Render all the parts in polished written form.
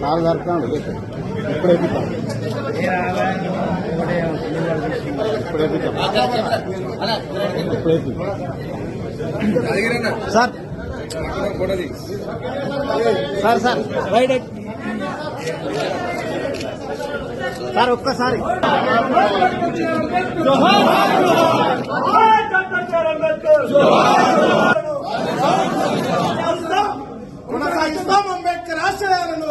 నాలుగు జరుపుతాను ఇప్పుడు ఎక్కుతాం sir sir sir right sir ఒక్కసారి కొనసాగిస్తాం అంబేద్కర్ ఆశయాలను.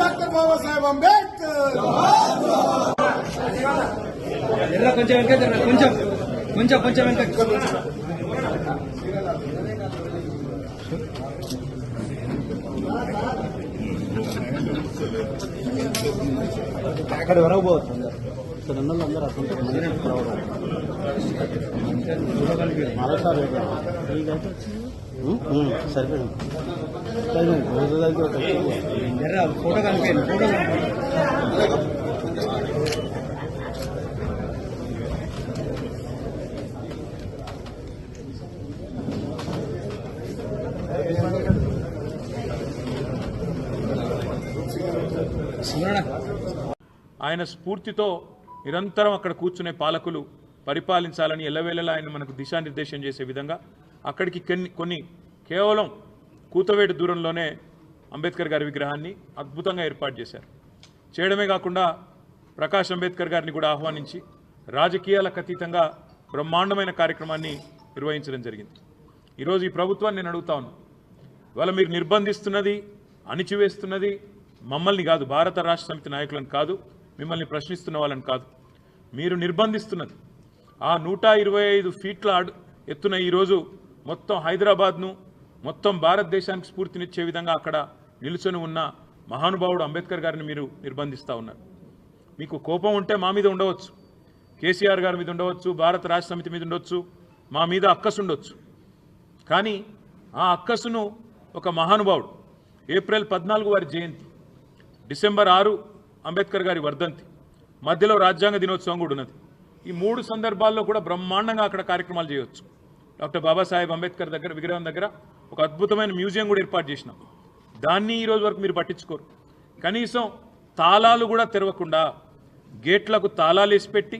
డాక్టర్ బాబాసాహెబ్ అంబేద్కర్. కొంచెం వెనక కొంచెం కొంచెం కొంచెం వెనక అక్కడ వరకు పోవచ్చు ఇక్కడ ఉన్న అందరూ అటువంటి మరోసారి సరిపోయింది ఫోటో కనిపించండి ఫోటో ఆయన స్ఫూర్తితో నిరంతరం అక్కడ కూర్చునే పాలకులు పరిపాలించాలని ఎల్లవేళలా ఆయన మనకు దిశానిర్దేశం చేసే విధంగా అక్కడికి కొన్ని కేవలం కూతవేటు దూరంలోనే అంబేద్కర్ గారి విగ్రహాన్ని అద్భుతంగా ఏర్పాటు చేశారు. చేయడమే కాకుండా ప్రకాష్ అంబేద్కర్ గారిని కూడా ఆహ్వానించి రాజకీయాలకు అతీతంగా బ్రహ్మాండమైన కార్యక్రమాన్ని నిర్వహించడం జరిగింది. ఈరోజు ఈ ప్రభుత్వాన్ని నేను అడుగుతా ఉన్నాను, ఇవాళ మీరు నిర్బంధిస్తున్నది, అణిచివేస్తున్నది మమ్మల్ని కాదు, భారత రాష్ట్ర సమితి నాయకులను కాదు, మిమ్మల్ని ప్రశ్నిస్తున్న వాళ్ళని కాదు, మీరు నిర్బంధిస్తున్నది ఆ 125 ఫీట్ల ఎత్తున ఈరోజు మొత్తం హైదరాబాద్ను మొత్తం భారతదేశానికి స్ఫూర్తినిచ్చే విధంగా అక్కడ నిలుచొని ఉన్న మహానుభావుడు అంబేద్కర్ గారిని మీరు నిర్బంధిస్తూ ఉన్నారు. మీకు కోపం ఉంటే మా మీద ఉండవచ్చు, కేసీఆర్ గారి మీద ఉండవచ్చు, భారత రాష్ట్ర సమితి మీద ఉండొచ్చు, మా మీద అక్కసు ఉండొచ్చు. కానీ ఆ అక్కసును ఒక మహానుభావుడు ఏప్రిల్ 14 వారి జయంతి, డిసెంబర్ 6 అంబేద్కర్ గారి వర్ధంతి, మధ్యలో రాజ్యాంగ దినోత్సవం కూడా ఉన్నది. ఈ 3 సందర్భాల్లో కూడా బ్రహ్మాండంగా అక్కడ కార్యక్రమాలు చేయవచ్చు. డాక్టర్ బాబాసాహెబ్ అంబేద్కర్ దగ్గర విగ్రహం దగ్గర ఒక అద్భుతమైన మ్యూజియం కూడా ఏర్పాటు చేసినాం. దాన్ని ఈరోజు వరకు మీరు పట్టించుకోరు. కనీసం తాళాలు కూడా తెరవకుండా గేట్లకు తాళాలు వేసి పెట్టి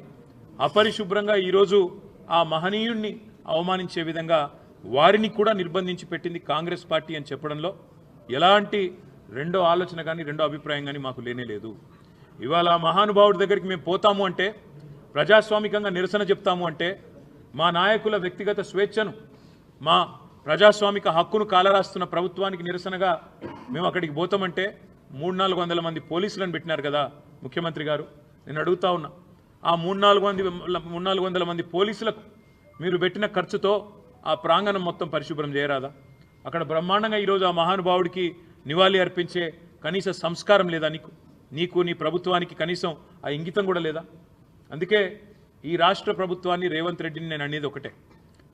అపరిశుభ్రంగా ఈరోజు ఆ మహనీయుణ్ణి అవమానించే విధంగా వారిని కూడా నిర్బంధించి పెట్టింది కాంగ్రెస్ పార్టీ అని చెప్పడంలో ఎలాంటి రెండో ఆలోచన కానీ రెండో అభిప్రాయం కానీ మాకు లేనేలేదు. ఇవాళ మహానుభావుడి దగ్గరికి మేము పోతాము అంటే, ప్రజాస్వామికంగా నిరసన చెప్తాము అంటే, మా నాయకుల వ్యక్తిగత స్వేచ్ఛను, మా ప్రజాస్వామిక హక్కును కాలరాస్తున్న ప్రభుత్వానికి నిరసనగా మేము అక్కడికి పోతామంటే 300-400 మంది పోలీసులను పెట్టినారు కదా ముఖ్యమంత్రి గారు. నేను అడుగుతా ఉన్నా, ఆ 300-400 మంది పోలీసులకు మీరు పెట్టిన ఖర్చుతో ఆ ప్రాంగణం మొత్తం పరిశుభ్రం చేయరాదా? అక్కడ బ్రహ్మాండంగా ఈరోజు ఆ మహానుభావుడికి నివాళి అర్పించే కనీస సంస్కారం లేదా నీకు నీ ప్రభుత్వానికి కనీసం ఆ ఇంగితం కూడా లేదా? అందుకే ఈ రాష్ట్ర ప్రభుత్వాన్ని, రేవంత్ రెడ్డిని నేను అనేది ఒకటే,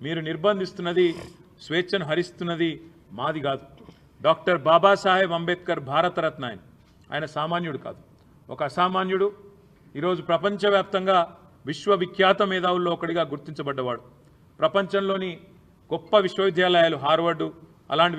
మీరు నిర్బంధిస్తున్నది, స్వేచ్ఛను హరిస్తున్నది మాది కాదు. డాక్టర్ బాబాసాహెబ్ అంబేద్కర్ భారతరత్న ఆయన సామాన్యుడు కాదు, ఒక అసామాన్యుడు. ఈరోజు ప్రపంచవ్యాప్తంగా విశ్వవిఖ్యాత మేధావుల్లో ఒకడిగా గుర్తించబడ్డవాడు. ప్రపంచంలోని గొప్ప విశ్వవిద్యాలయాలు, హార్వర్డు అలాంటి